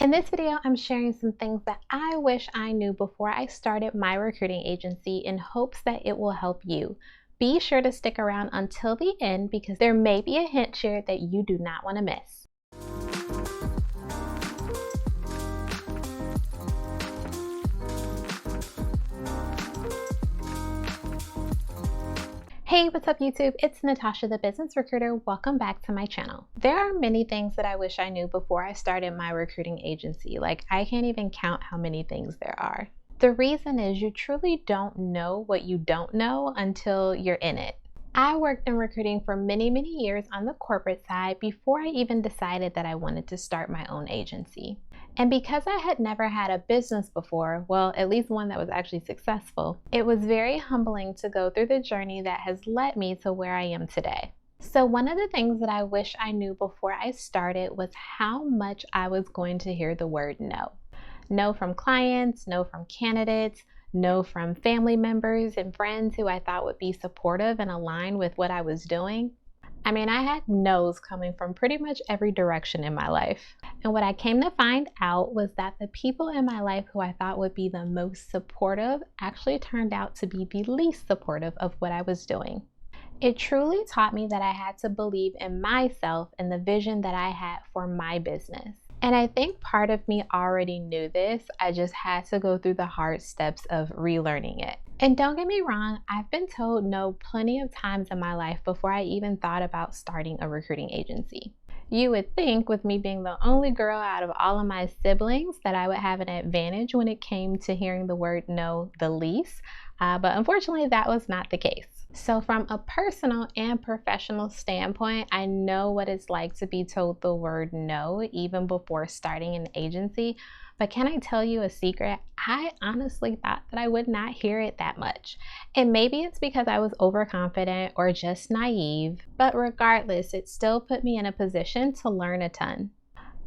In this video, I'm sharing some things that I wish I knew before I started my recruiting agency in hopes that it will help you. Be sure to stick around until the end because there may be a hint shared that you do not want to miss. Hey, what's up YouTube? It's Natasha, the business recruiter. Welcome back to my channel. There are many things that I wish I knew before I started my recruiting agency. I can't even count how many things there are. The reason is you truly don't know what you don't know until you're in it. I worked in recruiting for many years on the corporate side before I even decided that I wanted to start my own agency. And because I had never had a business before, well, at least one that was actually successful, it was very humbling to go through the journey that has led me to where I am today. So one of the things that I wish I knew before I started was how much I was going to hear the word no. No from clients, no from candidates, no from family members and friends who I thought would be supportive and aligned with what I was doing. I mean, I had no's coming from pretty much every direction in my life. And what I came to find out was that the people in my life who I thought would be the most supportive actually turned out to be the least supportive of what I was doing. It truly taught me that I had to believe in myself and the vision that I had for my business. And I think part of me already knew this. I just had to go through the hard steps of relearning it. And don't get me wrong, I've been told no plenty of times in my life before I even thought about starting a recruiting agency. You would think with me being the only girl out of all of my siblings that I would have an advantage when it came to hearing the word no the least, but unfortunately that was not the case. So from a personal and professional standpoint, I know what it's like to be told the word no even before starting an agency. But can I tell you a secret? I honestly thought that I would not hear it that much. And maybe it's because I was overconfident or just naive, but regardless, it still put me in a position to learn a ton.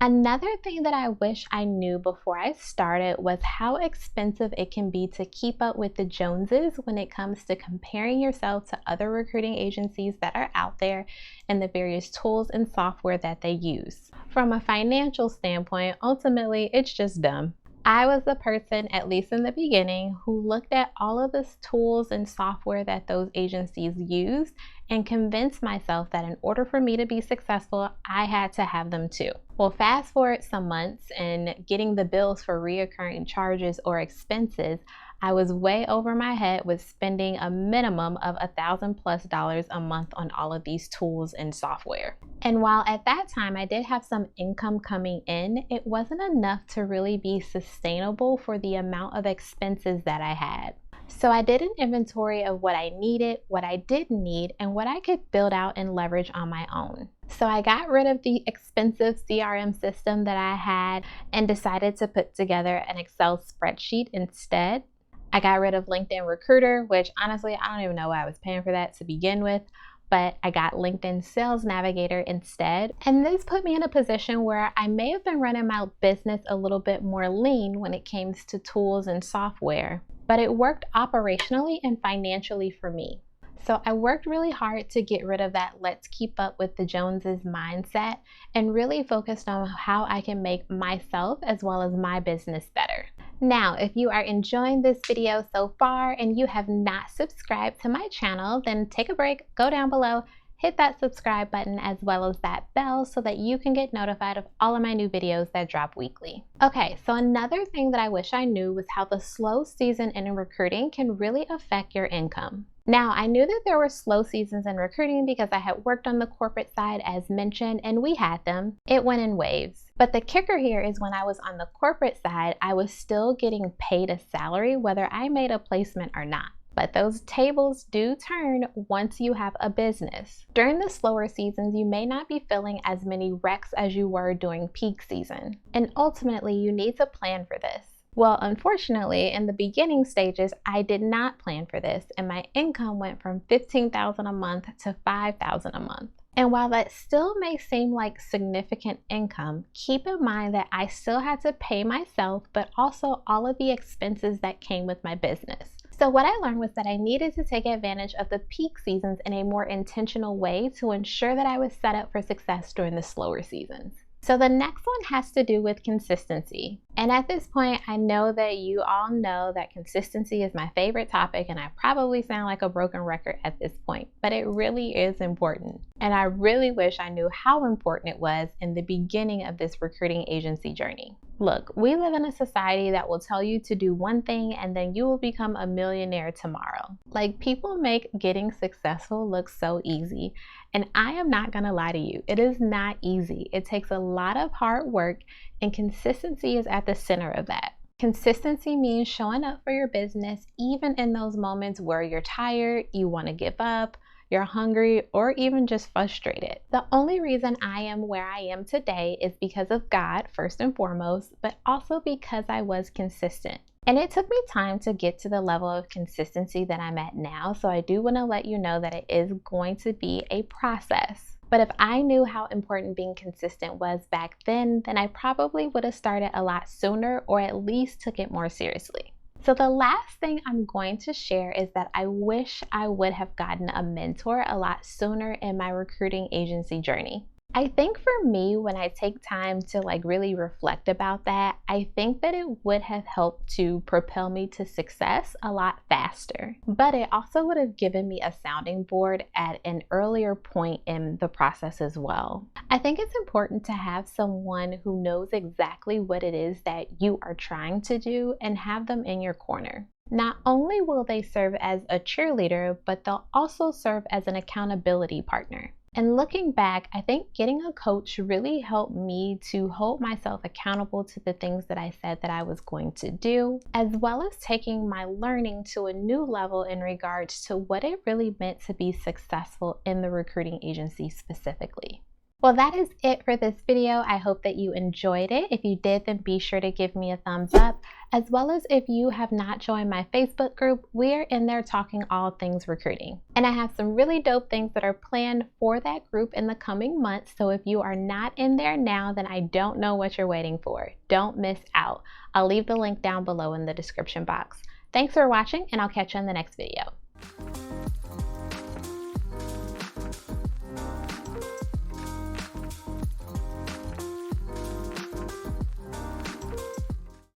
Another thing that I wish I knew before I started was how expensive it can be to keep up with the Joneses when it comes to comparing yourself to other recruiting agencies that are out there and the various tools and software that they use. From a financial standpoint, ultimately, it's just dumb. I was the person, at least in the beginning, who looked at all of the tools and software that those agencies used and convinced myself that in order for me to be successful, I had to have them too. Well, fast forward some months and getting the bills for reoccurring charges or expenses, I was way over my head with spending a minimum of $1,000+ a month on all of these tools and software. And while at that time I did have some income coming in, it wasn't enough to really be sustainable for the amount of expenses that I had. So I did an inventory of what I needed, what I didn't need, and what I could build out and leverage on my own. So I got rid of the expensive CRM system that I had and decided to put together an Excel spreadsheet instead. I got rid of LinkedIn Recruiter, which honestly, I don't even know why I was paying for that to begin with, but I got LinkedIn Sales Navigator instead. And this put me in a position where I may have been running my business a little bit more lean when it came to tools and software, but it worked operationally and financially for me. So I worked really hard to get rid of that let's keep up with the Joneses mindset and really focused on how I can make myself as well as my business better. Now, if you are enjoying this video so far and you have not subscribed to my channel, then take a break, go down below, hit that subscribe button as well as that bell so that you can get notified of all of my new videos that drop weekly. Okay, so another thing that I wish I knew was how the slow season in recruiting can really affect your income. Now, I knew that there were slow seasons in recruiting because I had worked on the corporate side as mentioned, and we had them. It went in waves. But the kicker here is when I was on the corporate side, I was still getting paid a salary whether I made a placement or not. But those tables do turn once you have a business. During the slower seasons, you may not be filling as many recs as you were during peak season. And ultimately, you need to plan for this. Well, unfortunately, in the beginning stages, I did not plan for this, and my income went from $15,000 a month to $5,000 a month. And while that still may seem like significant income, keep in mind that I still had to pay myself, but also all of the expenses that came with my business. So what I learned was that I needed to take advantage of the peak seasons in a more intentional way to ensure that I was set up for success during the slower seasons. So the next one has to do with consistency. And at this point, I know that you all know that consistency is my favorite topic, and I probably sound like a broken record at this point, but it really is important. And I really wish I knew how important it was in the beginning of this recruiting agency journey. Look, we live in a society that will tell you to do one thing and then you will become a millionaire tomorrow. Like, people make getting successful look so easy. And I am not gonna lie to you, it is not easy. It takes a lot of hard work, and consistency is at the center of that. Consistency means showing up for your business even in those moments where you're tired, you wanna give up, you're hungry, or even just frustrated. The only reason I am where I am today is because of God, first and foremost, but also because I was consistent. And it took me time to get to the level of consistency that I'm at now, so I do want to let you know that it is going to be a process. But if I knew how important being consistent was back then I probably would have started a lot sooner, or at least took it more seriously. So the last thing I'm going to share is that I wish I would have gotten a mentor a lot sooner in my recruiting agency journey. I think for me, when I take time to really reflect about that, I think that it would have helped to propel me to success a lot faster. But it also would have given me a sounding board at an earlier point in the process as well. I think it's important to have someone who knows exactly what it is that you are trying to do and have them in your corner. Not only will they serve as a cheerleader, but they'll also serve as an accountability partner. And looking back, I think getting a coach really helped me to hold myself accountable to the things that I said that I was going to do, as well as taking my learning to a new level in regards to what it really meant to be successful in the recruiting agency specifically. Well, that is it for this video. I hope that you enjoyed it. If you did, then be sure to give me a thumbs up, as well as if you have not joined my Facebook group, we're in there talking all things recruiting. And I have some really dope things that are planned for that group in the coming months. So if you are not in there now, then I don't know what you're waiting for. Don't miss out. I'll leave the link down below in the description box. Thanks for watching, and I'll catch you in the next video.